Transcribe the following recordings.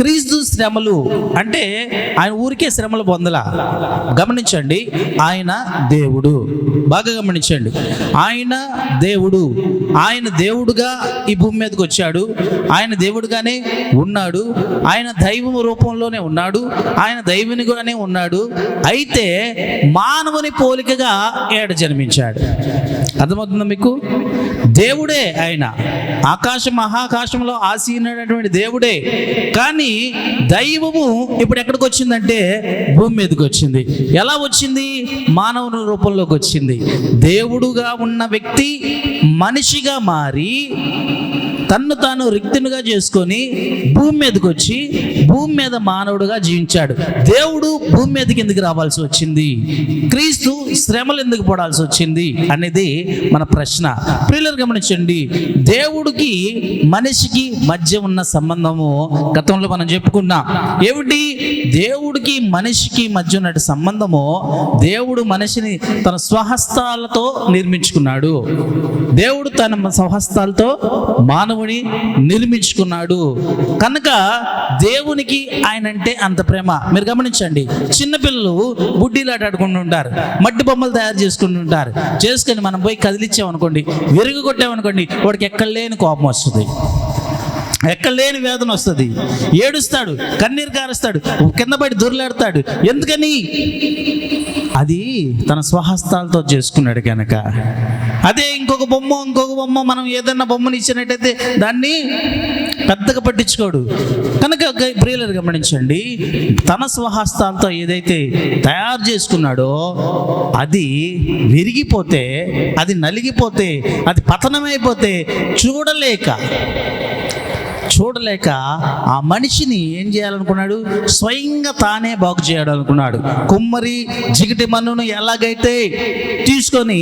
క్రీస్తు శ్రమలు అంటే ఆయన ఊరికే శ్రమలు పొందలా. గమనించండి, ఆయన దేవుడు. బాగా గమనించండి, ఆయన దేవుడు. ఆయన దేవుడుగా ఈ భూమి మీదకి వచ్చాడు. ఆయన దేవుడుగానే ఉన్నాడు. ఆయన దైవం రూపంలోనే ఉన్నాడు. ఆయన దైవునిగానే ఉన్నాడు. అయితే మానవుని పోలికగా ఏడ జన్మించాడు. అర్థమవుతుందా మీకు? దేవుడే ఆయన, మహాకాశంలో ఆసీనుడైనటువంటి దేవుడే. కానీ దైవము ఇప్పుడు ఎక్కడికి వచ్చిందంటే భూమి మీదకి వచ్చింది. ఎలా వచ్చింది? మానవుని రూపంలోకి వచ్చింది. దేవుడుగా ఉన్న వ్యక్తి మనిషిగా మారి తన్ను తాను రిక్తునిగా చేసుకొని భూమి మీదకి వచ్చి భూమి మీద మానవుడుగా జీవించాడు. దేవుడు భూమి మీదకి ఎందుకు రావాల్సి వచ్చింది? క్రీస్తు శ్రమలు ఎందుకు పడాల్సి వచ్చింది అనేది మన ప్రశ్న. ప్రియులారా గమనించండి, దేవుడికి మనిషికి మధ్య ఉన్న సంబంధము గతంలో మనం చెప్పుకున్నాం. ఏమిటి? దేవుడికి మనిషికి మధ్య ఉన్న సంబంధము, దేవుడు మనిషిని తన స్వహస్తాలతో నిర్మించుకున్నాడు. దేవుడు తన స్వహస్తాలతో మానవుని నిర్మించుకున్నాడు. కనుక దేవునికి ఆయన అంటే అంత ప్రేమ. మీరు గమనించండి, చిన్నపిల్లలు బుడ్డీలాట ఆడుకుంటూ ఉంటారు, మట్టి బొమ్మలు తయారు చేసుకుంటూ ఉంటారు. చేసుకొని మనం పోయి కదిలిచ్చామనుకోండి, విరుగు కొట్టామనుకోండి, వాడికి ఎక్కడలేని కోపం వస్తుంది, ఎక్కడలేని వేదన వస్తుంది, ఏడుస్తాడు, కన్నీరు కారుస్తాడు, కింద పడి దొర్లాడతాడు. ఎందుకని? అది తన స్వహస్తాలతో చేసుకున్నాడు కనుక. అదే ఇంకొక బొమ్మ మనం ఏదన్నా బొమ్మని ఇచ్చినట్టయితే దాన్ని పెద్దగా పట్టించుకోడు. కనుక ప్రియులారా గమనించండి, తన స్వహస్తాలతో ఏదైతే తయారు చేసుకున్నాడో అది విరిగిపోతే, అది నలిగిపోతే, అది పతనమైపోతే చూడలేక ఆ మనిషిని ఏం చేయాలనుకున్నాడు? స్వయంగా తానే బాగు చేయాలనుకున్నాడు. కుమ్మరి జిగిటి మన్నును ఎలాగైతే తీసుకొని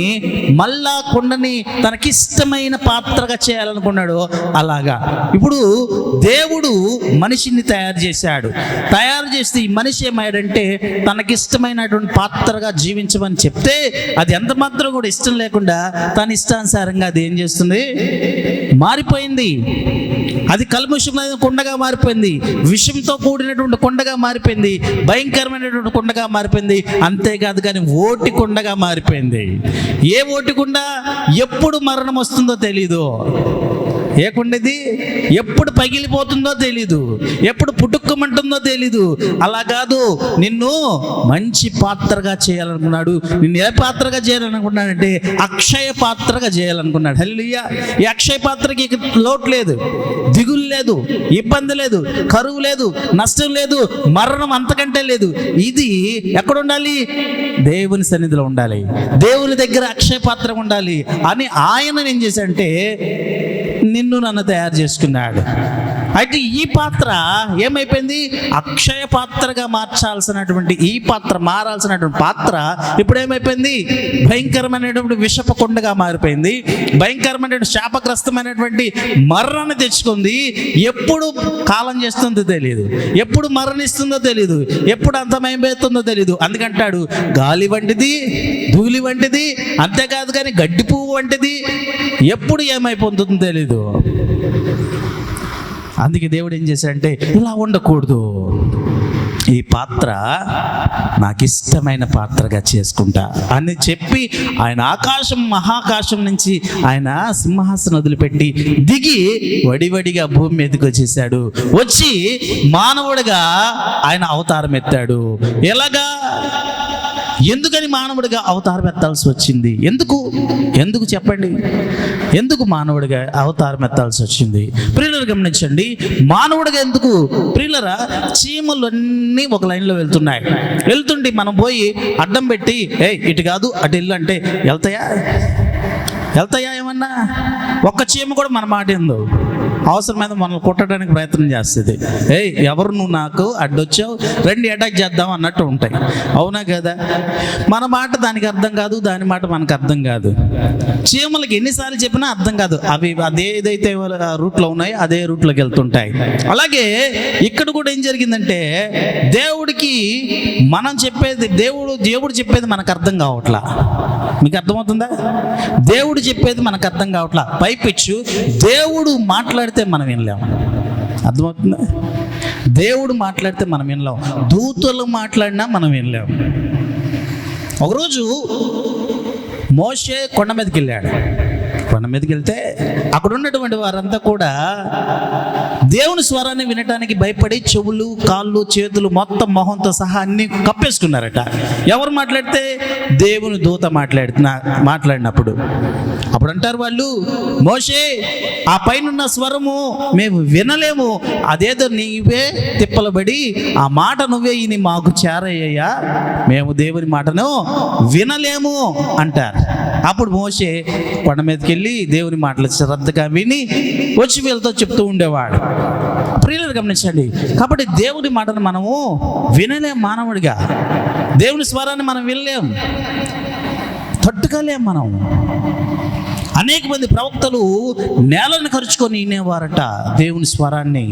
మళ్ళా కుండని తనకిష్టమైన పాత్రగా చేయాలనుకున్నాడు, అలాగా ఇప్పుడు దేవుడు మనిషిని తయారు చేశాడు. తయారు చేస్తే ఈ మనిషి ఏమయ్యాడంటే తనకిష్టమైనటువంటి పాత్రగా జీవించమని చెప్తే అది ఎంత మాత్రం కూడా ఇష్టం లేకుండా తన ఇష్టానుసారంగా అది ఏం చేస్తుంది? మారిపోయింది. అది కల్ముషమైన కొండగా మారిపోయింది, విషంతో కూడినటువంటి కొండగా మారిపోయింది, భయంకరమైనటువంటి కొండగా మారిపోయింది. అంతేకాదు కానీ ఓటి కొండగా మారిపోయింది. ఏ ఓటి కొండ? ఎప్పుడు మరణం వస్తుందో తెలీదు. ఏ కొండది? ఎప్పుడు పగిలిపోతుందో తెలీదు, ఎప్పుడు పుట్టుక్కమంటుందో తెలీదు. అలా కాదు, నిన్ను మంచి పాత్రగా చేయాలనుకున్నాడు. నిన్ను ఏ పాత్రగా చేయాలనుకున్నాడంటే అక్షయ పాత్రగా చేయాలనుకున్నాడు. హల్లెలూయా! ఈ అక్షయ పాత్రకి లోటు లేదు, దిగులు లేదు, ఇబ్బంది లేదు, కరువు లేదు, నష్టం లేదు, మరణం అంతకంటే లేదు. ఇది ఎక్కడ ఉండాలి? దేవుని సన్నిధిలో ఉండాలి, దేవుని దగ్గర అక్షయ పాత్ర ఉండాలి అని ఆయన ఏం చేశాడంటే నిన్ను నన్ను తయారు చేసుకున్నాడు. అయితే ఈ పాత్ర ఏమైపోయింది? అక్షయ పాత్రగా మారాల్సినటువంటి పాత్ర ఇప్పుడు ఏమైపోయింది? భయంకరమైనటువంటి విషప కొండగా మారిపోయింది. భయంకరమైనటువంటి శాపగ్రస్తమైనటువంటి మరణాన్ని తెచ్చుకుంది. ఎప్పుడు కాలం చేస్తుందో తెలియదు, ఎప్పుడు మరణిస్తుందో తెలియదు, ఎప్పుడు అంతమైపోతుందో తెలియదు. అందుకంటాడు గాలి వంటిది, ధూళి వంటిది, అంతేకాదు కానీ గడ్డి పువ్వు వంటిది, ఎప్పుడు ఏమైపోతుందో తెలీదు. అందుకే దేవుడు ఏం చేశాడంటే ఇలా ఉండకూడదు, ఈ పాత్ర నాకు ఇష్టమైన పాత్రగా చేసుకుంటా అని చెప్పి ఆయన మహాకాశం నుంచి ఆయన సింహాసనం వదిలిపెట్టి దిగి వడివడిగా భూమి మీదకి వచ్చేసాడు. వచ్చి మానవుడిగా ఆయన అవతారం ఎత్తాడు. ఎలాగా? ఎందుకని మానవుడిగా అవతారం ఎత్తాల్సి వచ్చింది? ఎందుకు చెప్పండి? ఎందుకు మానవుడిగా అవతారం ఎత్తాల్సి వచ్చింది? ప్రియులరా గమనించండి, మానవుడిగా ఎందుకు? ప్రియులరా, చీమలన్నీ ఒక లైన్లో వెళ్తుంటే మనం పోయి అడ్డం పెట్టి ఇటు కాదు అటు వెళ్ళు అంటే వెళ్తాయా? ఏమన్నా ఒక్క చీమ కూడా మన మాట ఏందో అవసరమైన మనల్ని కొట్టడానికి ప్రయత్నం చేస్తుంది. ఎవరు నువ్వు నాకు అడ్డొచ్చావు, రండి అటాక్ చేద్దాం అన్నట్టు ఉంటాయి. అవునా కదా? మన మాట దానికి అర్థం కాదు, దాని మాట మనకు అర్థం కాదు. చీమలకి ఎన్నిసార్లు చెప్పినా అర్థం కాదు. అవి అదేదైతే రూట్లో ఉన్నాయో అదే రూట్లోకి వెళ్తుంటాయి. అలాగే ఇక్కడ కూడా ఏం జరిగిందంటే దేవుడికి మనం చెప్పేది, దేవుడు చెప్పేది మనకు అర్థం కావట్లా. మీకు అర్థమవుతుందా? దేవుడు చెప్పేది మనకు అర్థం కావట్లా. పైపిచ్చు దేవుడు మాట్లాడితే మనం వినలేము. అర్థమవుతుందా? దేవుడు మాట్లాడితే మనం వినలేం, దూతలు మాట్లాడినా మనం వినలేం. ఒకరోజు మోషే కొండ మీదకి వెళ్ళాడు. కొండ మీదకి వెళ్తే అక్కడ ఉన్నటువంటి వారంతా కూడా దేవుని స్వరాన్ని వినటానికి భయపడి చెవులు, కాళ్ళు, చేతులు మొత్తం మొహంతో సహా అన్ని కప్పేసుకున్నారట. ఎవరు మాట్లాడితే దేవుని దూత మాట్లాడినప్పుడు అప్పుడు అంటారు వాళ్ళు, మోషే ఆ పైనున్న స్వరము మేము వినలేము, అదేదో నీవే తిప్పలబడి ఆ మాట నువ్వే ఇని మాకు చేరయ్యా, మేము దేవుని మాటను వినలేము అంటారు. అప్పుడు మోషే కొండ మీదకి వెళ్ళి దేవుని మాటలు శ్రద్ధగా విని వచ్చి వీళ్ళతో చెప్తూ ఉండేవాడు. ప్రియులను గమనించండి. కాబట్టి దేవుని మాటను మనము వినలేం. మానవుడిగా దేవుని స్వరాన్ని మనం వినలేం, తట్టుకోలేం. మనం అనేక మంది ప్రవక్తలు నేలను ఖర్చుకొని వినేవారట దేవుని స్వరాన్ని.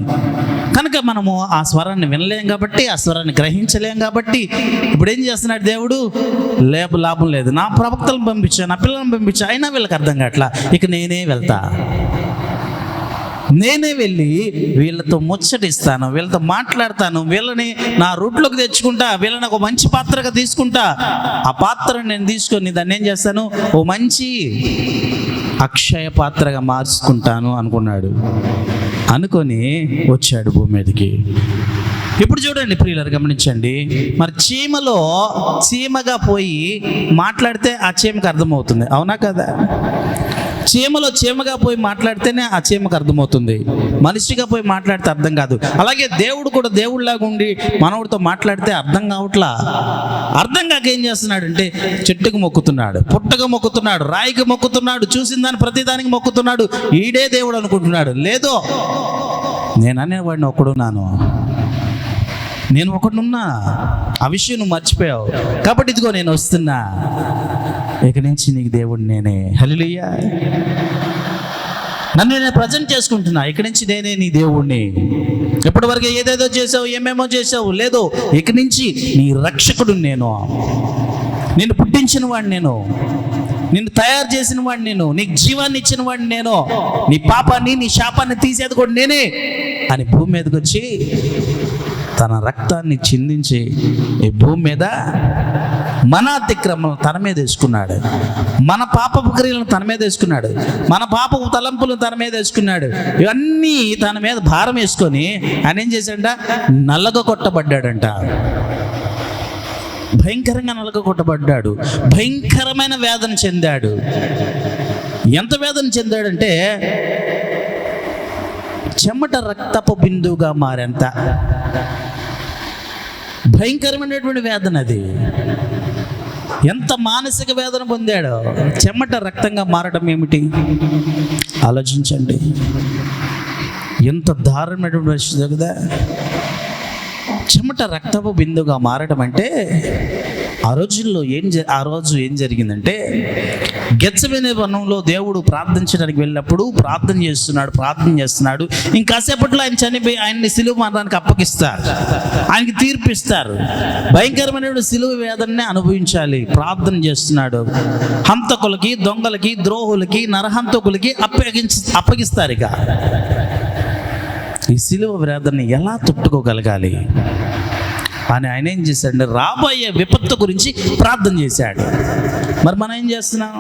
కనుక మనము ఆ స్వరాన్ని వినలేం కాబట్టి, ఆ స్వరాన్ని గ్రహించలేం కాబట్టి ఇప్పుడు ఏం చేస్తున్నాడు దేవుడు? లాభం లేదు, నా ప్రవక్తలను పంపించా, నా పిల్లలను పంపించా, అయినా వీళ్ళకి అర్థం కావట్లా, ఇక నేనే వెళ్తా, నేనే వెళ్ళి వీళ్ళతో ముచ్చటిస్తాను, వీళ్ళతో మాట్లాడతాను, వీళ్ళని నా రూట్లోకి తెచ్చుకుంటా, వీళ్ళని ఒక మంచి పాత్రగా తీసుకుంటా, ఆ పాత్రను నేను తీసుకొని దాన్ని ఏం చేస్తాను, ఓ మంచి అక్షయ పాత్రగా మార్చుకుంటాను అనుకున్నాడు. అనుకొని వచ్చాడు భూమి మీదకి. ఇప్పుడు చూడండి ప్రియులారా, గమనించండి. మరి చీమగా పోయి మాట్లాడితే ఆ చీమకు అర్థమవుతుంది, అవునా కదా? చీమగా పోయి మాట్లాడితేనే ఆ చీమకు అర్థమవుతుంది, మనిషిగా పోయి మాట్లాడితే అర్థం కాదు. అలాగే దేవుడు కూడా దేవుడిలాగా ఉండి మనవుడితో మాట్లాడితే అర్థం కావట్లా. అర్థం కాక ఏం చేస్తున్నాడంటే చెట్టుకు మొక్కుతున్నాడు, పుట్టకు మొక్కుతున్నాడు, రాయికి మొక్కుతున్నాడు, చూసిన దాని ప్రతిదానికి మొక్కుతున్నాడు. ఈడే దేవుడు అనుకుంటున్నాడు. లేదో నేను అనేవాడిని ఒకడున్నాను, నేను ఒకడున్నా, ఆ విషయం నువ్వు మర్చిపోయావు. కాబట్టి ఇదిగో నేను వస్తున్నా, ఇక నుంచి నీకు దేవుడు నేనే. హల్లెలూయా. నన్ను నేను ప్రజెంట్ చేసుకుంటున్నా, ఇక నుంచి నేనే నీ దేవుణ్ణి. ఇప్పటివరకు ఏదేదో చేసావు, ఏమేమో చేసావు, లేదు, ఇక నుంచి నీ రక్షకుడు నేను, నిన్ను పుట్టించిన వాడిని నేను, నిన్ను తయారు చేసిన వాడిని నేను, నీకు జీవాన్ని ఇచ్చిన వాడిని నేను, నీ పాపాన్ని నీ శాపాన్ని తీసేది కూడా నేనే అని భూమి మీదకి వచ్చి తన రక్తాన్ని చిందించి ఈ భూమి మీద మన అతిక్రమం తన మీద వేసుకున్నాడు, మన పాపపు క్రియలను తన మీద వేసుకున్నాడు, మన పాపపు తలంపులను తన మీద వేసుకున్నాడు. ఇవన్నీ తన మీద భారం వేసుకొని ఆయన ఏం చేశాడంట, నల్లగ కొట్టబడ్డాడంట. భయంకరంగా నల్లగ కొట్టబడ్డాడు, భయంకరమైన వేదన చెందాడు. ఎంత వేదన చెందాడంటే చెమట రక్తపు బిందువుగా మారేంత భయంకరమైనటువంటి వేదన అది. ఎంత మానసిక వేదన పొందాడో. చెమట రక్తంగా మారడం ఏమిటి ఆలోచించండి. ఎంత దారుణమైనటువంటి విషయం కదా. చెమట రక్తపు బిందుగా మారడం అంటే ఆ రోజు ఏం జరిగిందంటే, గెత్సెమనే వనంలో దేవుడు ప్రార్థించడానికి వెళ్ళినప్పుడు ప్రార్థన చేస్తున్నాడు. ఇంకాసేపట్లో ఆయన చనిపోయి ఆయన్ని సిలువ మరణానికి అప్పగిస్తారు, ఆయనకి తీర్పిస్తారు. భయంకరమైన సిలువ వేదనని అనుభవించాలి. ప్రార్థన చేస్తున్నాడు. హంతకులకి, దొంగలకి, ద్రోహులకి, నరహంతకులకి అప్పగిస్తారు. ఇక ఈ సిలువ వేదనని ఎలా తట్టుకోగలగాలి అని ఆయన ఏం చేశాడు, రాబోయే విపత్తు గురించి ప్రార్థన చేశాడు. మరి మనం ఏం చేస్తున్నాం?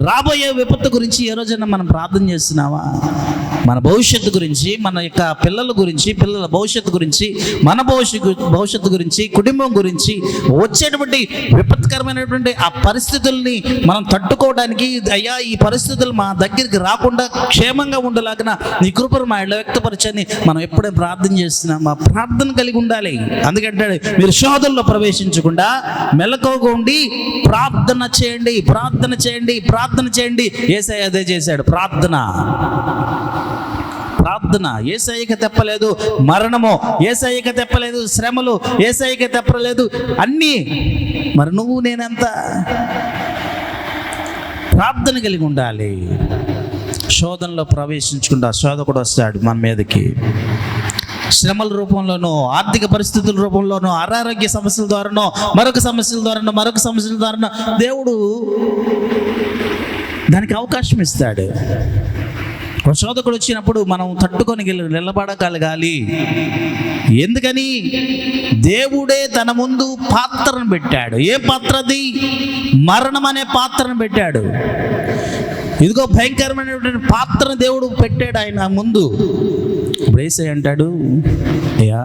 రాబోయే విపత్తు గురించి ఏ రోజైనా మనం ప్రార్థన చేస్తున్నావా? మన భవిష్యత్తు గురించి, మన యొక్క పిల్లల గురించి, పిల్లల భవిష్యత్తు గురించి, మన భవిష్యత్తు గురించి, కుటుంబం గురించి, వచ్చేటువంటి విపత్కరమైనటువంటి ఆ పరిస్థితుల్ని మనం తట్టుకోవడానికి, అయ్యా ఈ పరిస్థితులు మా దగ్గరికి రాకుండా క్షేమంగా ఉండేలాగా నీ కృపను మా ఇళ్ళ వ్యక్తపరచని మనం ఎప్పుడే ప్రార్థన చేస్తున్నాం. మా ప్రార్థన కలిగి ఉండాలి. అందుకంటే మీరు శోధనలో ప్రవేశించకుండా మెలకువగా ఉండి ప్రార్థన చేయండి, ప్రార్థన చేయండి, ప్రార్థన చేయండి. యేసయ్య అదే చేశాడు. ప్రార్థన యేసయ్యకి తెప్పలేదు. మరణము యేసయ్యకి తెప్పలేదు. శ్రమలు యేసయ్యకి తెప్పలేదు. అన్నీ మరి నువ్వు నేనెంత ప్రార్థన కలిగి ఉండాలి. శోధనలో ప్రవేశించకుండా శోధకుడు వస్తాడు మన మీదకి. శ్రమల రూపంలోనో, ఆర్థిక పరిస్థితుల రూపంలోనో, అనారోగ్య సమస్యల ద్వారానో, మరొక సమస్యల ద్వారానో దేవుడు దానికి అవకాశం ఇస్తాడు. ఒక శోధకుడు వచ్చినప్పుడు మనం తట్టుకొని నిలబడగలగాలి. ఎందుకని? దేవుడే తన ముందు పాత్రను పెట్టాడు. ఏ పాత్ర అది? మరణం అనే పాత్రను పెట్టాడు. ఇదిగో భయంకరమైనటువంటి పాత్రను దేవుడు పెట్టాడు ఆయన ముందు. ఇప్పుడు యేసయ్య అంటాడు, అయ్యా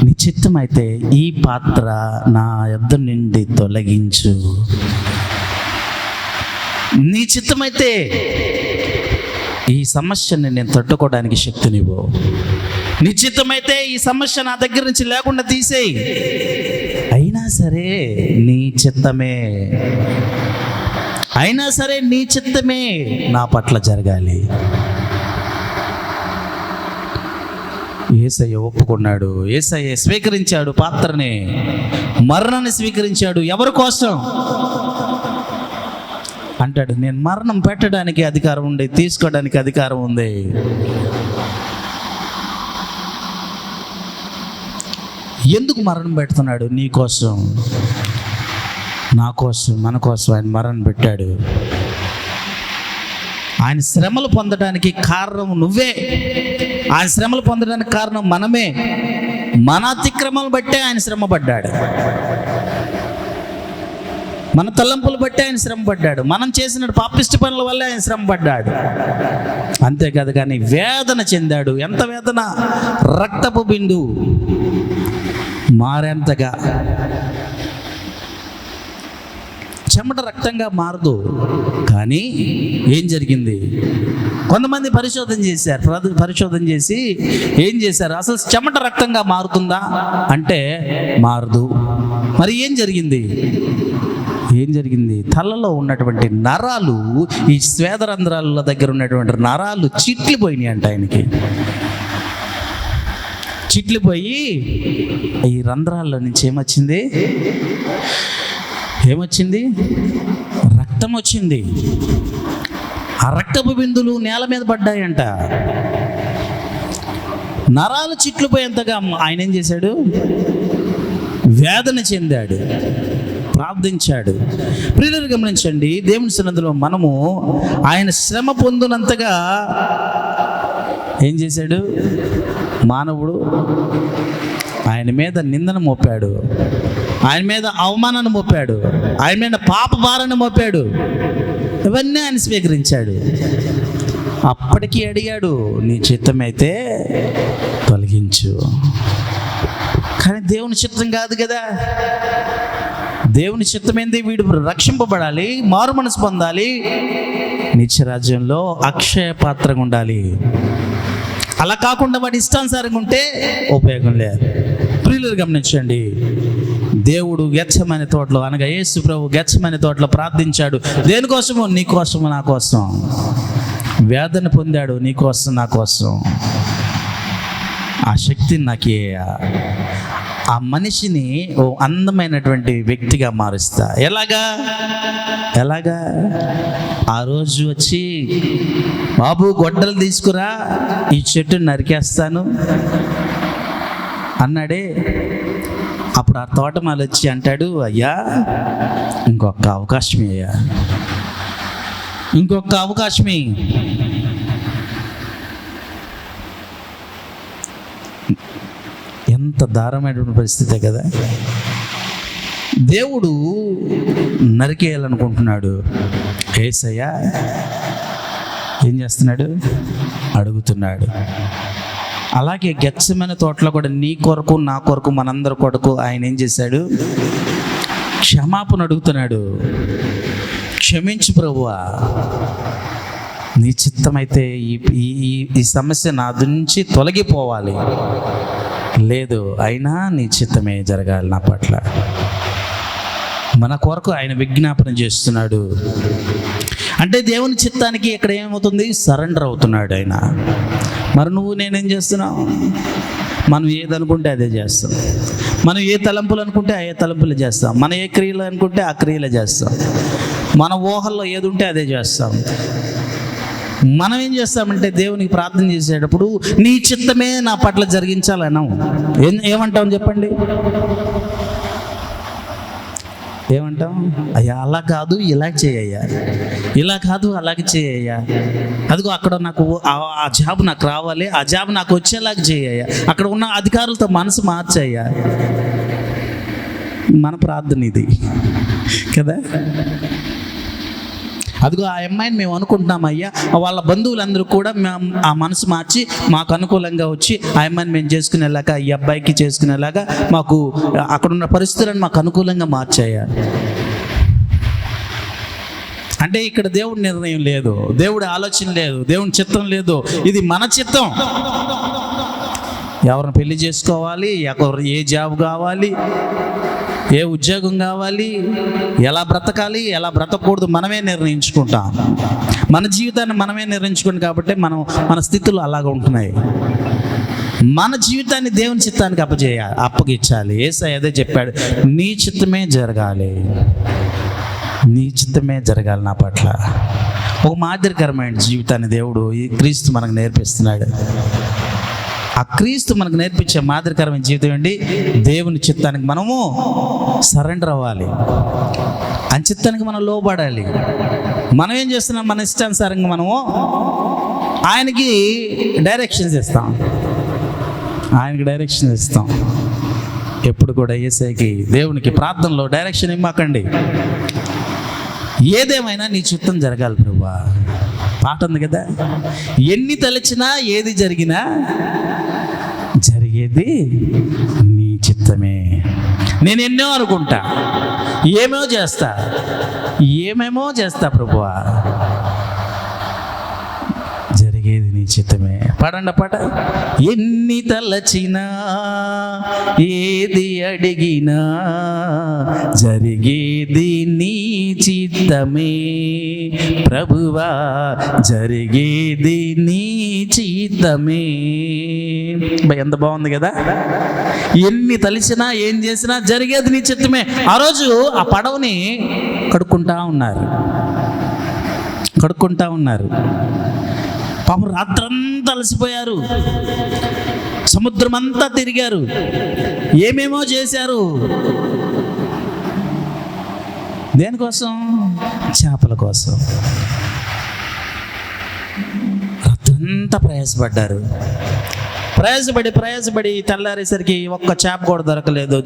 నీ చిత్తమైతే ఈ పాత్ర నా యొద్ద నుండి తొలగించు. నీ చిత్తమైతే ఈ సమస్యని నేను తట్టుకోవడానికి శక్తినివ్వు. నీ చిత్తమైతే ఈ సమస్య నా దగ్గర నుంచి లేకుండా తీసేయి. అయినా సరే నీ చిత్తమే, అయినా సరే నీ చిత్తమే నా పట్ల జరగాలి. యేసయ్య ఒప్పుకున్నాడు. యేసయ్య స్వీకరించాడు పాత్రని, మరణాన్ని స్వీకరించాడు. ఎవరి కోసం అంటాడు, నేను మరణం పెట్టడానికి అధికారం ఉంది, తీసుకోవడానికి అధికారం ఉంది. ఎందుకు మరణం పెడుతున్నాడు? నీ కోసం, నా కోసం, మన కోసం ఆయన మరణం పెట్టాడు. ఆయన శ్రమలు పొందడానికి కారణం నువ్వే. ఆయన శ్రమలు పొందడానికి కారణం మనమే. మన అతిక్రమలు బట్టే ఆయన శ్రమ పడ్డాడు. మన తలంపులు బట్టి ఆయన శ్రమ పడ్డాడు. మనం చేసిన పాపిష్టి పనుల వల్ల ఆయన శ్రమ పడ్డాడు. అంతేకాదు కానీ వేదన చెందాడు. ఎంత వేదన! రక్తపు బిందు మారేంతగా. చెమట రక్తంగా మారదు. కానీ ఏం జరిగింది? కొంతమంది పరిశోధన చేశారు. పరిశోధన చేసి ఏం చేశారు? అసలు చెమట రక్తంగా మారుతుందా అంటే మారదు. మరి ఏం జరిగింది? తలలో ఉన్నటువంటి నరాలు, ఈ స్వేదరంధ్రాల దగ్గర ఉన్నటువంటి నరాలు చిట్లిపోయినాయి అంట. ఆయనకి చిట్లిపోయి ఈ రంధ్రాల్లో నుంచి ఏమొచ్చింది? రక్తం వచ్చింది. ఆ రక్తపు బిందులు నేల మీద పడ్డాయంట. నరాలు చిట్లిపోయేంతగా ఆయన ఏం చేశాడు? వేదన చెందాడు, ప్రార్థించాడు. ప్రియులను గమనించండి, దేవుని సన్నిధిలో మనము ఆయన శ్రమ పొందినంతగా ఏం చేశాడు? మానవుడు ఆయన మీద నిందను మోపాడు, ఆయన మీద అవమానాన్ని మోపాడు, ఆయన మీద పాప భారాన్ని మోపాడు. ఇవన్నీ ఆయన స్వీకరించాడు. అప్పటికీ అడిగాడు, నీ చిత్తమైతే తొలగించు. కానీ దేవుని చిత్తం కాదు కదా. దేవుని చిత్తమైంది వీడు రక్షింపబడాలి, మారు మనసు పొందాలి, నిత్యరాజ్యంలో అక్షయ పాత్రగా ఉండాలి. అలా కాకుండా వాడి ఇష్టానుసారంగా ఉంటే ఉపయోగం లేదు. ప్రియులు గమనించండి, దేవుడు గెత్సెమనే తోటలో, అనగా యేసు ప్రభు గెత్సెమనే తోటలో ప్రార్థించాడు. దేనికోసము? నీ కోసము, నా కోసం. వేదన పొందాడు, నీ కోసం, నా కోసం. ఆ శక్తిని నాకు ఆ మనిషిని ఓ అందమైనటువంటి వ్యక్తిగా మారుస్తా. ఎలాగా? ఆ రోజు వచ్చి, బాబు గొడ్డలు తీసుకురా, ఈ చెట్టుని నరికేస్తాను అన్నాడే. అప్పుడు ఆ తోటమాలి వచ్చి అంటాడు, అయ్యా ఇంకొక అవకాశమే, అయ్యా ఇంకొక అవకాశమే. ఎంత దారుణమైనటువంటి పరిస్థితే కదా. దేవుడు నరికేయాలనుకుంటున్నాడు. యేసయ్య ఏం చేస్తున్నాడు? అడుగుతున్నాడు. అలాగే గెత్సెమనే తోటలో కూడా నీ కొరకు, నా కొరకు, మనందరి కొరకు ఆయన ఏం చేశాడు? క్షమాపణ అడుగుతున్నాడు. క్షమించు ప్రభువా, నీ చిత్తమైతే ఈ సమస్య నా నుంచి తొలగిపోవాలి. లేదు, అయినా నీ చిత్తమే జరగాలి నా పట్ల. మన కొరకు ఆయన విజ్ఞాపన చేస్తున్నాడు. అంటే దేవుని చిత్తానికి ఇక్కడ ఏమవుతుంది? సరెండర్ అవుతున్నాడు ఆయన. మరి నువ్వు నేనేం చేస్తున్నావు? మనం ఏది అనుకుంటే అదే చేస్తాం. మనం ఏ తలంపులు అనుకుంటే ఆ తలంపులు చేస్తాం. మనం ఏ క్రియలు అనుకుంటే ఆ క్రియలు చేస్తాం. మన ఊహల్లో ఏది ఉంటే అదే చేస్తాం. మనం ఏం చేస్తామంటే దేవునికి ప్రార్థన చేసేటప్పుడు నీ చిత్తమే నా పట్ల జరిగించాలన్నాం. ఏమంటాం చెప్పండి? ఏమంటాం? అయ్యా అలా కాదు ఇలా చేయయ్యా, ఇలా కాదు అలాగే చేయయ్యా, అదిగో అక్కడ నాకు ఆ జాబ్ నాకు రావాలి, ఆ జాబ్ నాకు వచ్చేలాగా చేయయ్యా, అక్కడ ఉన్న అధికారులతో మనసు మార్చయ్యా. మన ప్రార్థన ఇది కదా. అదిగో ఆ అమ్మాయిని మేము అనుకుంటున్నాం అయ్యా, వాళ్ళ బంధువులందరూ కూడా ఆ మనసు మార్చి మాకు అనుకూలంగా వచ్చి ఆ అమ్మాయిని మేము చేసుకునేలాగా, ఈ అబ్బాయికి చేసుకునేలాగా మాకు అక్కడున్న పరిస్థితులను మాకు అనుకూలంగా మార్చాయా. అంటే ఇక్కడ దేవుడి నిర్ణయం లేదు, దేవుడి ఆలోచన లేదు, దేవుని చిత్తం లేదు, ఇది మన చిత్తం. ఎవరిని పెళ్లి చేసుకోవాలి, ఎవరు ఏ జాబ్ కావాలి, ఏ ఉద్యోగం కావాలి, ఎలా బ్రతకాలి, ఎలా బ్రతకూడదు మనమే నిర్ణయించుకుంటాం. మన జీవితాన్ని మనమే నిర్ణయించుకుంటాం కాబట్టి మన స్థితులు అలాగ ఉంటున్నాయి. మన జీవితాన్ని దేవుని చిత్తానికి అప్పగించాలి. యేసయ్య అదే చెప్పాడు, నీ చిత్తమే జరగాలి, నీ చిత్తమే జరగాలి నా పట్ల. ఒక మాదిరికరమైన జీవితాన్ని దేవుడు ఈ క్రీస్తు మనకు నేర్పిస్తున్నాడు. ఆ క్రీస్తు మనకు నేర్పించే మాదిరికరమైన జీవితం ఏంటి? దేవుని చిత్తానికి మనము సరెండర్ అవ్వాలి, ఆయన చిత్తానికి మనం లోబడాలి. మనం ఏం చేస్తున్నాం? మన ఇష్టానుసారంగా మనము ఆయనకి డైరెక్షన్స్ ఇస్తాం, ఆయనకి డైరెక్షన్ ఇస్తాం. ఎప్పుడు కూడా యేసయ్యకి, దేవునికి ప్రార్థనలో డైరెక్షన్ ఇవ్వకండి. ఏదేమైనా నీ చిత్తం జరగాలి ప్రభువా. పాట ఉంది కదా, ఎన్ని తలచినా ఏది జరిగినా జరిగేది నీ చిత్తమే. నేను ఎన్నో అనుకుంటా, ఏమేమో చేస్తా ప్రభువా, జరిగేది నీ చిత్తమే. పాడండి పాట. ఎన్ని తలచినా ఏది అడిగినా జరిగేది నీ చిత్తమే ప్రభువా, జరిగేది నీ చిత్తమే. ఎంత బాగుంది కదా. ఎన్ని తలిచినా ఏం చేసినా జరిగేది నీ చిత్తమే. ఆ రోజు ఆ పడవని కడుక్కుంటా ఉన్నారు. పాపం రాత్రంతా అలసిపోయారు, సముద్రం అంతా తిరిగారు, ఏమేమో చేశారు. దేనికోసం? చేపల కోసం. రాత్రంతా ప్రయాసపడి తెల్లారేసరికి ఒక్క చేప కూడా దొరకలేదు.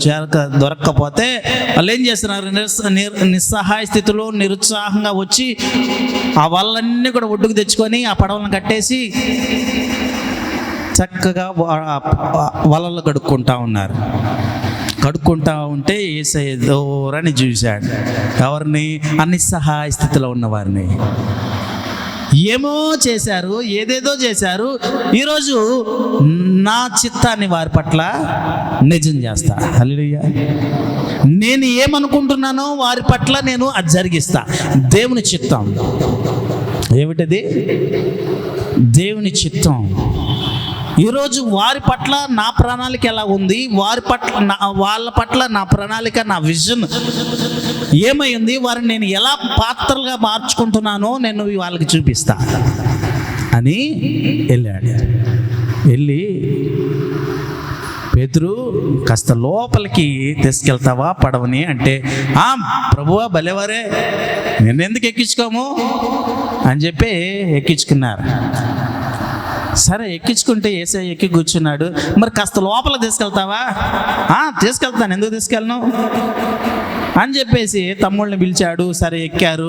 దొరక్కపోతే వాళ్ళు ఏం చేస్తున్నారు? నిస్సహాయ స్థితిలో నిరుత్సాహంగా వచ్చి ఆ వలలన్నీ కూడా ఒడ్డుకు తెచ్చుకొని ఆ పడవలను కట్టేసి చక్కగా వలలు కడుక్కుంటా ఉంటే యేసయ్య దూరాన్ని చూశాడు. ఎవరిని? అనిస్సహాయ స్థితిలో ఉన్నవారిని. ఏమో చేశారు, ఏదేదో చేశారు. ఈరోజు నా చిత్తాన్ని వారి పట్ల నిజం చేస్తా. హల్లెలూయా. నేను ఏమనుకుంటున్నానో వారి పట్ల నేను అది జరిగిస్తా. దేవుని చిత్తం ఏమిటది? దేవుని చిత్తం. ఈరోజు వారి పట్ల నా ప్రణాళిక ఎలా ఉంది, వాళ్ళ పట్ల నా ప్రణాళిక, నా విజన్ ఏమై ఉంది, వారిని నేను ఎలా పాత్రలుగా మార్చుకుంటున్నానో నేను వాళ్ళకి చూపిస్తా అని వెళ్ళి పేతురు కాస్త లోపలికి తీసుకెళ్తావా పడవని అంటే, ప్రభువా భలేవారే, నిన్నెందుకు ఎక్కించుకోము అని చెప్పి ఎక్కించుకున్నారు. సరే ఎక్కించుకుంటే యేసయ్య ఎక్కి కూర్చున్నాడు. మరి కాస్త లోపల తీసుకెళ్తావా? తీసుకెళ్తాను, ఎందుకు తీసుకెళ్ళను అని చెప్పేసి తమ్ముళ్ళని పిలిచాడు. సరే ఎక్కారు,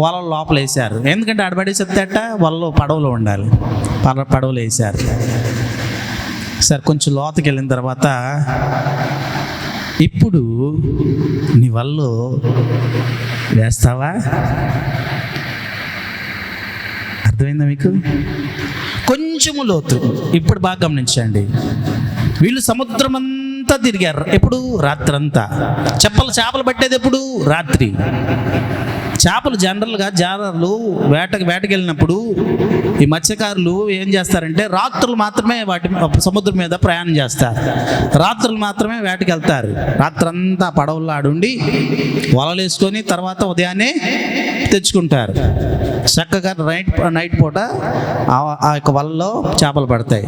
వలలు లోపల వేశారు. ఎందుకంటే ఆడబడి చెప్తేట వాళ్ళు పడవలో ఉండాలి, పడవలు వేశారు. సరే కొంచెం లోతుకి వెళ్ళిన తర్వాత, ఇప్పుడు నీ వల్ల వేస్తావా? అర్థమైందా మీకు? కొంచెము లోతు. ఇప్పుడు బాగా గమనించండి. వీళ్ళు సముద్రం అంతా తిరిగారు. ఎప్పుడు? రాత్రంతా. చేపలు పట్టేది ఎప్పుడు? రాత్రి. చేపలు జనరల్గా జాలర్లు వేటకి వెళ్ళినప్పుడు ఈ మత్స్యకారులు ఏం చేస్తారంటే రాత్రులు మాత్రమే సముద్రం మీద ప్రయాణం చేస్తారు. రాత్రులు మాత్రమే వేటకి వెళ్తారు. రాత్రంతా పడవల్లో ఆడుండి వలలు వేసుకొని తర్వాత ఉదయాన్నే తెచ్చుకుంటారు. చక్కగా నైట్ పూట ఆ యొక్క వలలో చేపలు పడతాయి.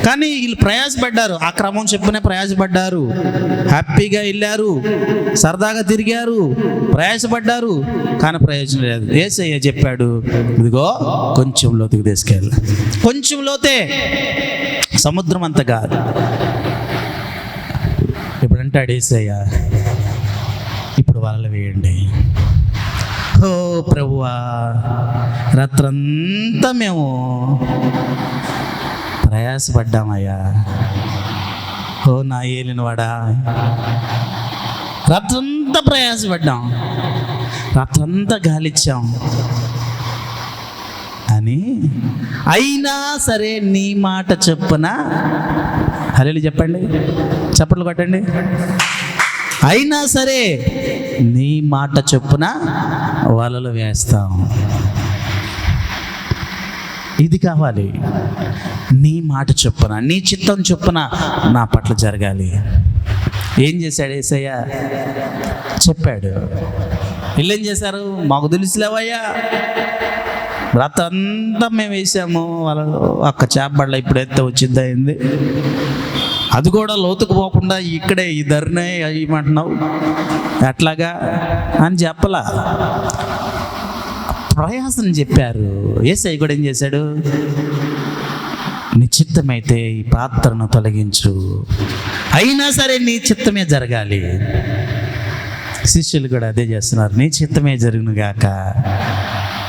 కానీ వీళ్ళు ప్రయాసపడ్డారు, ఆ క్రమం చెప్పునే ప్రయాసపడ్డారు, హ్యాపీగా వెళ్ళారు, సరదాగా తిరిగారు, ప్రయాసపడ్డారు, కానీ ప్రయోజనం లేదు. యేసయ్య చెప్పాడు, ఇదిగో కొంచెం లోతుకు తీసుకెళ్ళి, కొంచెం లోతే, సముద్రం అంత కాదు. ఇప్పుడు అంటాడు యేసయ్య, ఇప్పుడు వలలు వేయండి. ఓ ప్రభువా, రాత్రంతా మేము ప్రయాసపడ్డామయ్యా. ఓ నా ఏలినవాడా, రాత్రంతా ప్రయాసపడ్డాం, రాత్రంతా గాలిచ్చాం అని, అయినా సరే నీ మాట చొప్పున, హల్లెలూయా చెప్పండి, చప్పట్లు కొట్టండి, అయినా సరే నీ మాట చొప్పున వలలు వేస్తాం. ఇది కావాలి, నీ మాట చొప్పున, నీ చిత్తం చొప్పున నా పట్ల జరగాలి. ఏం చేశాడు యేసయ్య? చెప్పాడు. వీళ్ళేం చేశారు? మాకు తెలుసులేవయ్యా, రాత్రంతా మేము వేసాము, వాళ్ళ ఒక్క చేపబడల ఇప్పుడైతే వచ్చింది అయింది, అది కూడా లోతుకు పోకుండా ఇక్కడే ఈ ధరనే అయ్యమంటున్నావు అట్లాగా అని చెప్పలా, ప్రయాసం చెప్పారు. యేసయ్య కూడా ఏం చేశాడు? నీ చిత్తమైతే ఈ పాత్రను తొలగించు, అయినా సరే నీ చిత్తమే జరగాలి. శిష్యులు కూడా అదే చేస్తున్నారు, నీ చిత్తమే జరుగును గాక.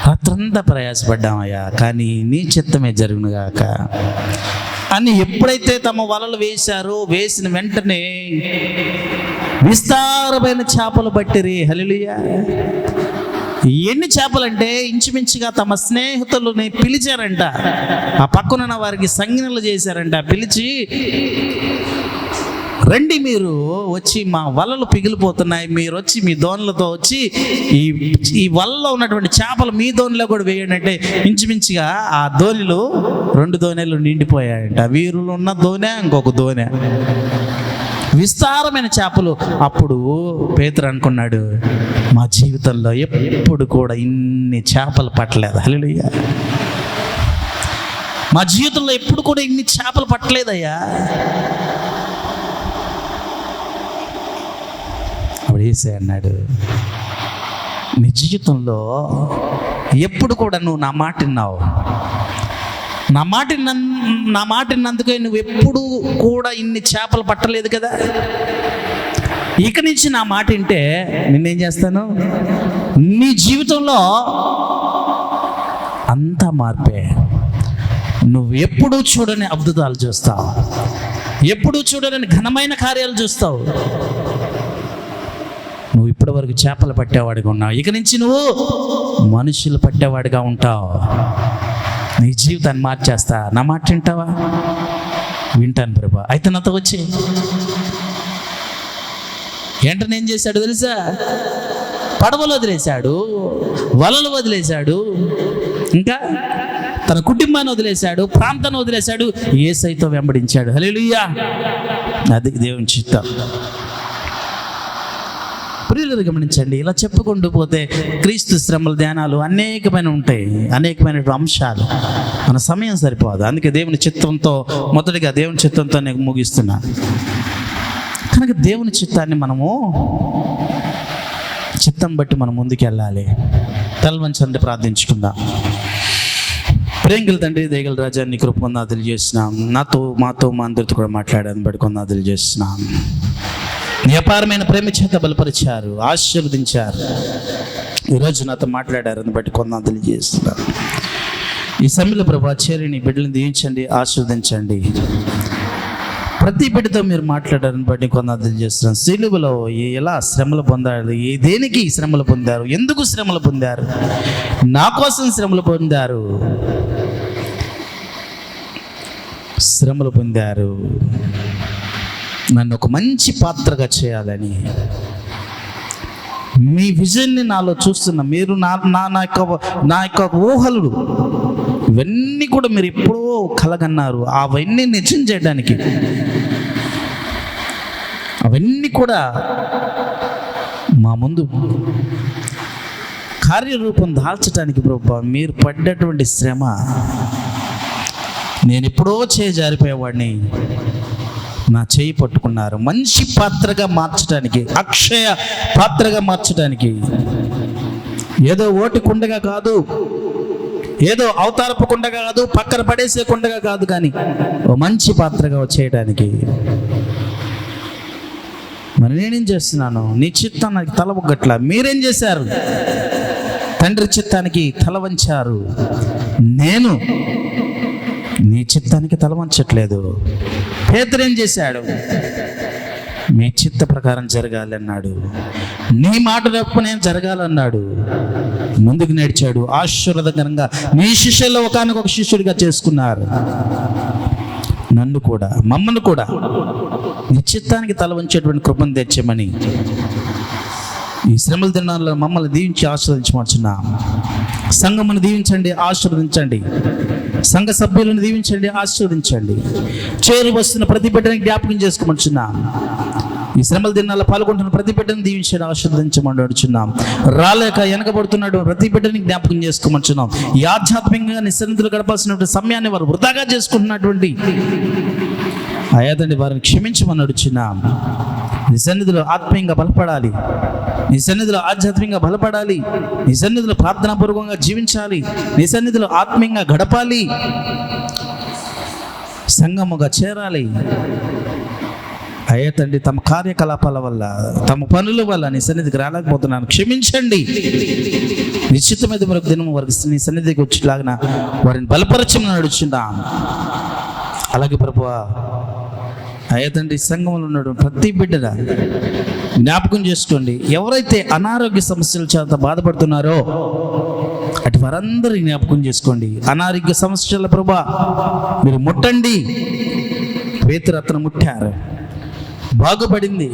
రాత్రంతా ప్రయాసపడ్డామయ్యా, కానీ నీ చిత్తమే జరుగును గాక అని ఎప్పుడైతే తమ వలలు వేశారో, వేసిన వెంటనే విస్తారమైన చేపలు పట్టిరి. హల్లెలూయా. ఎన్ని చేపలంటే ఇంచుమించుగా తమ స్నేహితులని పిలిచారంట, ఆ పక్కనున్న వారికి సంజ్ఞలు చేశారంట, పిలిచి రండి, మీరు వచ్చి మా వలలు పిగిలిపోతున్నాయి, మీరు వచ్చి మీ దోణలతో వచ్చి ఈ వలలో ఉన్నటువంటి చేపలు మీ దోణిలో కూడా వేయండి అంటే, ఇంచుమించుగా ఆ దోణిలు 2 దోణెలు నిండిపోయాయంట. వీరులు ఉన్న దోణె, ఇంకొక దోణె, విస్తారమైన చేపలు. అప్పుడు పేతురు అనుకున్నాడు, మా జీవితంలో ఎప్పుడు కూడా ఇన్ని చేపలు పట్టలేదు. హల్లెలూయా. మా జీవితంలో ఎప్పుడు కూడా ఇన్ని చేపలు పట్టలేదయ్యా. అప్పుడు యేసయ్య అన్నాడు, నీ జీవితంలో ఎప్పుడు కూడా నువ్వు నా మాట విన్నావు, నా మాట విన్నందుకే నువ్వు ఎప్పుడు కూడా ఇన్ని చేపలు పట్టలేదు కదా. ఇక నుంచి నా మాట వింటే నిన్నేం చేస్తాను? నీ జీవితంలో అంతా మార్పే. నువ్వు ఎప్పుడూ చూడని అద్భుతాలు చూస్తావు, ఎప్పుడూ చూడని ఘనమైన కార్యాలు చూస్తావు. నువ్వు ఇప్పటి వరకు చేపలు పట్టేవాడిగా ఉన్నావు, ఇక నుంచి నువ్వు మనుషులు పట్టేవాడిగా ఉంటావు. నీ జీవితాన్ని మార్చేస్తా, నా మాట వింటావా? వింటాను ప్రభా, అయితే నాతో వచ్చి. వెంటనే ఏం చేశాడు తెలుసా? పడవలు వదిలేశాడు, వలలు వదిలేశాడు, ఇంకా తన కుటుంబాన్ని వదిలేశాడు, ప్రాంతాన్ని వదిలేశాడు, యేసయ్యతో వెంబడించాడు. హల్లెలూయా. అది దేవుని చిత్తం. ప్రియులను గమనించండి, ఇలా చెప్పుకుంటూ పోతే క్రీస్తు శ్రమల ధ్యానాలు అనేకమైన ఉంటాయి, అనేకమైన అంశాలు. మన సమయం సరిపోదు, అందుకే దేవుని చిత్తంతో మొదటిగా దేవుని చిత్తంతో నేను ముగిస్తున్నా. కనుక దేవుని చిత్తాన్ని మనము చిత్తం బట్టి మనం ముందుకు వెళ్ళాలి. తలవంచండి, ప్రార్థించుకుందాం. ప్రేంగుల తండ్రి, దయగల రాజా, నీ కృప కొందాదులు చేస్తున్నాం. మాతో మా అందరితో కూడా మాట్లాడాలని బట్టి కొందాదులు చేస్తున్నాం. నీ అపారమైన ప్రేమ చేత బలపరిచారు, ఆశీర్వదించారు. ఈరోజు నాతో మాట్లాడారని బట్టి కొందాదులు చేస్తున్నాం. ఈ సమయంలో ప్రభా చేరి నీ బిడ్డలను దీవించండి, ఆశీర్వదించండి. ప్రతి బిడ్డతో మీరు మాట్లాడారని బట్టి కొందాదులు చేస్తున్నాం. సిలువలో ఎలా శ్రమలు పొందారు, దేనికి శ్రమలు పొందారు, ఎందుకు శ్రమలు పొందారు, నా కోసం శ్రమలు పొందారు, శ్రమలు పొందారు నన్ను ఒక మంచి పాత్రగా చేయాలని. మీ విజన్ని నాలో చూస్తున్నా. మీరు నా యొక్క ఊహలు ఇవన్నీ కూడా మీరు ఎప్పుడో కలగన్నారు. అవన్నీ నిజం చేయడానికి, అవన్నీ కూడా మా ముందు కార్యరూపం దాల్చడానికి ప్రభు మీరు పడ్డటువంటి శ్రమ, నేను ఎప్పుడో చేయి జారిపోయేవాడిని, నా చేయి పట్టుకున్నారు. మంచి పాత్రగా మార్చడానికి, అక్షయ పాత్రగా మార్చడానికి, ఏదో ఓటి కుండగా కాదు, ఏదో అవతారపు కుండగా కాదు, పక్కన పడేసే కుండగా కాదు, కానీ ఓ మంచి పాత్రగా చేయడానికి. మరి నేనేం చేస్తున్నాను? నీ చిత్తానికి తల ఒగ్గట్లా. మీరేం చేశారు? తండ్రి చిత్తానికి తల వంచారు. నేను నీ చిత్తానికి తల వంచట్లేదు. పేతురు ఏం చేశాడు? మీ చిత్త ప్రకారం జరగాలి అన్నాడు. నీ మాట తప్పు నేను జరగాలన్నాడు. ముందుకు నడిచాడు. ఆశీర్వాదకరంగా నీ శిష్యుల్లో ఒకానొక శిష్యుడిగా చేసుకున్నారు. నన్ను కూడా, మమ్మల్ని కూడా నీ చిత్తానికి తల వంచేటువంటి కృపను తెచ్చమని ఈ శ్రమల దినాల్లో మమ్మల్ని దీవించి ఆశీర్వదించమనుచున్నాం. సంఘమును దీవించండి, ఆశీర్వదించండి. సంఘ సభ్యులను దీవించండి, ఆశీర్వదించండి. చేరు వస్తున్న ప్రతి బిడ్డని జ్ఞాపకం చేసుకోమనుచున్నాం. ఈ శ్రమల దినాల్లో పాల్గొంటున్న ప్రతి బిడ్డను దీవించండి, ఆశీర్వదించమని అడుగుచున్నాం. రాలేక వెనకబడుతున్నాడు ప్రతి బిడ్డని జ్ఞాపకం చేసుకోమనుచున్నాం. ఈ ఆధ్యాత్మికంగా నీ సన్నిధిలో గడపాల్సినటువంటి సమయాన్ని వారు వృధాగా చేసుకుంటున్నటువంటి అయ్యా తండ్రి, వారిని క్షమించమని అడుగుచున్నాం. నీ సన్నిధిలో ఆత్మీయంగా బలపడాలి, నీ సన్నిధిలో ఆధ్యాత్మికంగా బలపడాలి, నీ సన్నిధిలో ప్రార్థనాపూర్వకంగా జీవించాలి, నీ సన్నిధిలో ఆత్మీయంగా గడపాలి, సంఘముగా చేరాలి. అయ్యా తండ్రి, తమ కార్యకలాపాల వల్ల, తమ పనుల వల్ల నీ సన్నిధికి రాలేకపోతున్నాను, క్షమించండి. నిశ్చితమైన మరొక దినం వారికి నీ సన్నిధికి వచ్చేలాగా వారిని బలపరచమని అడుగుచున్నాం. అలాగే ప్రభువా, అయ్యా తండ్రి, సంఘంలో ఉన్నాడు ప్రతి బిడ్డగా జ్ఞాపకం చేసుకోండి. ఎవరైతే అనారోగ్య సమస్యల చేత బాధపడుతున్నారో అటు వారందరినీ జ్ఞాపకం చేసుకోండి. అనారోగ్య సమస్యల ప్రభువా మీరు ముట్టండి. పేతురు అతను ముట్టారు, బాగుపడింది.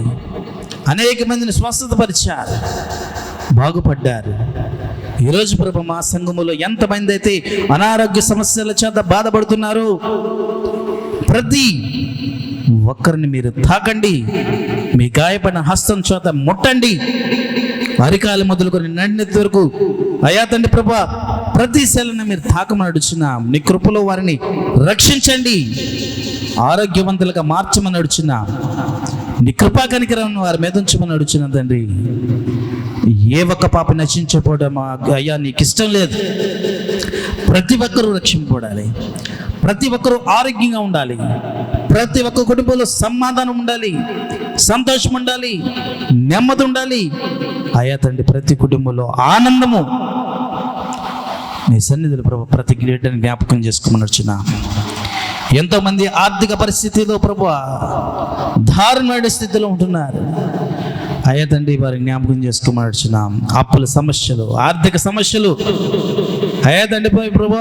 అనేక మందిని స్వస్థతపరిచారు, బాగుపడ్డారు. ఈరోజు ప్రభు మా సంఘములో ఎంతమంది అయితే అనారోగ్య సమస్యల చేత బాధపడుతున్నారో ప్రతి ఒక్కరిని మీరు తాకండి. మీ గాయపడిన హస్తం చేత ముట్టండి. అరికాలు మొదలుకొని నడినెత్తి వరకు అయ్యా తండ్రి ప్రభా ప్రతి శైలిని మీరు తాకమని అడుగుచున్నాం. నీ కృపలో వారిని రక్షించండి, ఆరోగ్యవంతులుగా మార్చమని అడుగుచున్నాం. నీ కృపా కనికరాన్ని వారి మీద ఉంచమని అడుగుచున్నాం తండ్రి. ఏ ఒక్క పాపి నశించకపోవడం అయ్యా నీకు ఇష్టం లేదు. ప్రతి ఒక్కరూ రక్షింపబడాలి, ప్రతి ఒక్కరూ ఆరోగ్యంగా ఉండాలి, ప్రతి ఒక్క కుటుంబంలో సమాధానం ఉండాలి, సంతోషం ఉండాలి, నెమ్మది ఉండాలి. అయ్యా తండ్రి, ప్రతి కుటుంబంలో ఆనందము. నీ సన్నిధిలో ప్రభు ప్రతి గిరీటాన్ని జ్ఞాపకం చేసుకోమని వచ్చిన ఎంతోమంది ఆర్థిక పరిస్థితిలో ప్రభు దారుణమైన స్థితిలో ఉంటున్నారు. అయ్యా తండ్రి, వారి జ్ఞాపకం చేసుకోమని వచ్చినాం. అప్పుల సమస్యలు, ఆర్థిక సమస్యలు, అయ్యా తండ్రి ప్రభు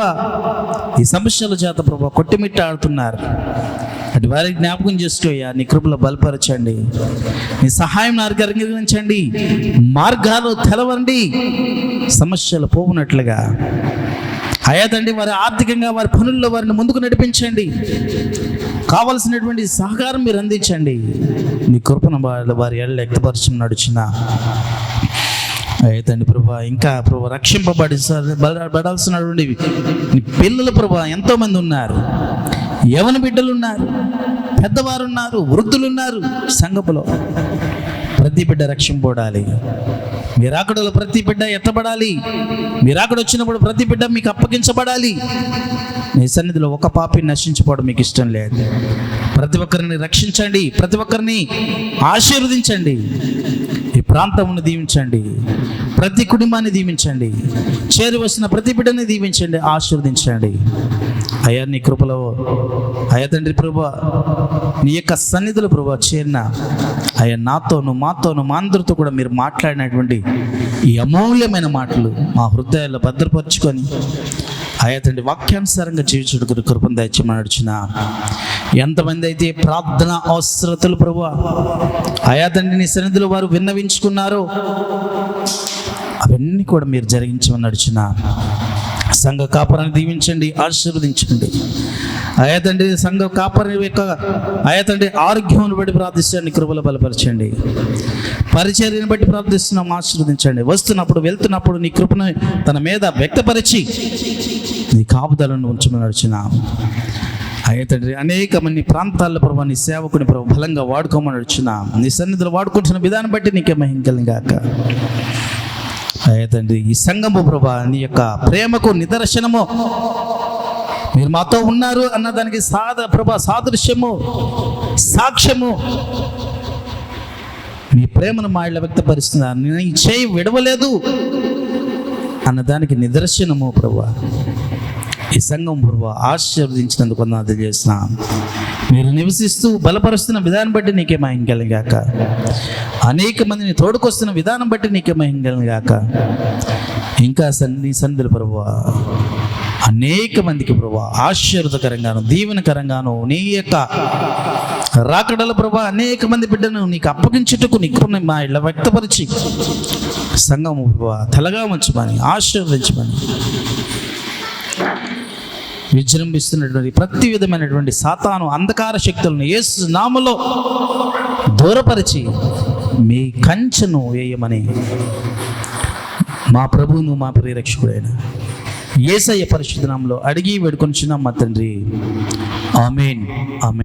ఈ సమస్యల చేత ప్రభు కొట్టిమిట్ట ఆడుతున్నారు. అటు వారికి జ్ఞాపకం చేసుకోయ్యా, నీ కృపలో బలపరచండి, నీ సహాయం నాకు అనుగ్రహించండి, మార్గాలు తెలవండి, సమస్యలు పోవునట్లుగా. అయ్యా తండ్రి, వారి ఆర్థికంగా వారి పనుల్లో వారిని ముందుకు నడిపించండి, కావలసినటువంటి సహకారం మీరు అందించండి. నీ కృపను వారి ఎడల వ్యక్తపరచని నడుచిన అయ్యా తండ్రి ప్రభా, ఇంకా ప్రభా రక్షింపబడాల్సినటువంటి నీ పిల్లల ప్రభా ఎంతోమంది ఉన్నారు. యవన బిడ్డలు ఉన్నారు, పెద్దవారు ఉన్నారు, వృద్ధులు ఉన్నారు. సంఘములో ప్రతి బిడ్డ రక్షింపబడాలి. మీరు అక్కడలో ప్రతి బిడ్డ ఎత్తబడాలి. మీరు అక్కడ వచ్చినప్పుడు ప్రతి బిడ్డ మీకు అప్పగించబడాలి. నీ సన్నిధిలో ఒక పాపిని నశించుకోవడం మీకు ఇష్టం లేదు. ప్రతి ఒక్కరిని రక్షించండి, ప్రతి ఒక్కరిని ఆశీర్వదించండి. ఈ ప్రాంతమును దీవించండి, ప్రతి కుటుంబాన్ని దీవించండి, చేరి వచ్చిన ప్రతి బిడ్డని దీవించండి, ఆశీర్వదించండి. అయ్యా నీ కృపలో అయ్యా తండ్రి ప్రభా, నీ యొక్క సన్నిధిలో ప్రభా చేరిన అయ్యా నాతోను మాతోను మా అందరితో కూడా మీరు మాట్లాడినటువంటి ఈ అమూల్యమైన మాటలు మా హృదయాల్లో భద్రపరుచుకొని అయ్యా తండ్రి వాక్యానుసారంగా జీవించుటకు కృపను దయచేయమని నడిచిన ఎంతమంది అయితే ప్రార్థన అవసరతలు ప్రభువా అయ్యా తండ్రి నీ సన్నిధిలో వారు విన్నవించుకున్నారో అవన్నీ కూడా మీరు జరిగించమని నడిచిన సంఘ కాపరాన్ని దీవించండి, ఆశీర్వదించండి. అయ్యా తండ్రి సంఘ కాపరి యొక్క అయ్యా తండ్రి ఆరోగ్యం బట్టి ప్రార్థించండి, కృపలో బలపరచండి. పరిచర్యను బట్టి ప్రార్థిస్తున్నాం, ఆశీర్వదించండి. వస్తున్నప్పుడు వెళ్తున్నప్పుడు నీ కృపను తన మీద వ్యక్తపరిచి నీ కాపుదలను ఉంచమని నడిచిన అయ్యే తండ్రి, అనేక మంది ప్రాంతాల్లో ప్రభావ నీ సేవకుని ప్రభావ బలంగా వాడుకోమని వచ్చిన నీ సన్నిధిలో వాడుకుంటున్న విధానం బట్టి నీకే మహిమ కలుగాక. అయ్యే తండ్రి, ఈ సంఘము ప్రభా నీ యొక్క ప్రేమకు నిదర్శనము, మీరు మాతో ఉన్నారు అన్నదానికి సాదృశ్యము, సాక్ష్యము, మీ ప్రేమను మా ఇళ్ళ వ్యక్తపరుస్తున్నారు. నీ చేయి విడవలేదు అన్నదానికి నిదర్శనము ప్రభా. ఈ సంఘం ప్రభా ఆశీర్వదించినందుకు వందనాలు తెలియజేస్తున్నాం. మీరు నివసిస్తూ బలపరుస్తున్న విధానం బట్టి నీకే మహిమ కలుగాక. అనేక మందిని తోడుకొస్తున్న విధానం బట్టి నీకే మహిమ కలుగాక. ఇంకా నీ సన్నిధిలో ప్రభువా అనేక మందికి ప్రభువా ఆశీర్వదకరంగాను దీవెనకరంగాను నీ యొక్క రాకడల ప్రభువా అనేక మంది బిడ్డను నీకు అప్పగించుటకు నీకు మా ఇళ్ళ వ్యక్తపరిచి సంఘము ప్రభువా తలగా ఉంచమని ఆశీర్వదించమని, విజృంభిస్తున్నటువంటి ప్రతి విధమైనటువంటి సాతాను అంధకార శక్తులను యేసు నామములో దూరపరిచి మీ కంచెను వేయమని మా ప్రభువును మా ప్రియరక్షకుడైన యేసయ్య పరిశుద్ధ నామములో అడిగి వేడుకొనుచున్నాం మా తండ్రి. ఆమేన్, ఆమేన్.